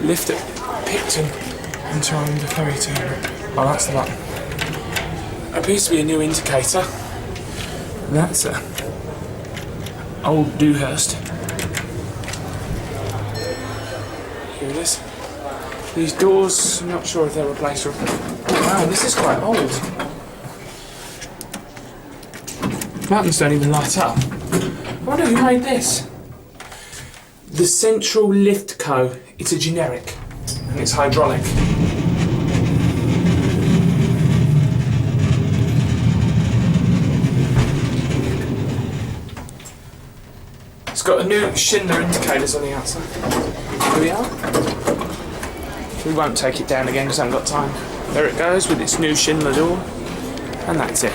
Lift at Picton enter on the ferry terminal. Oh, that's the button. Appears to be a new indicator. That's a old Dewhurst. Here it is. These doors, I'm not sure if they're replaced or... Wow, this is quite old. Buttons don't even light up. I wonder who made this. The Central Lift Co. It's a generic, and it's hydraulic. It's got a new Schindler indicators on the outside. Here we are. We won't take it down again because I haven't got time. There it goes with its new Schindler door, and that's it.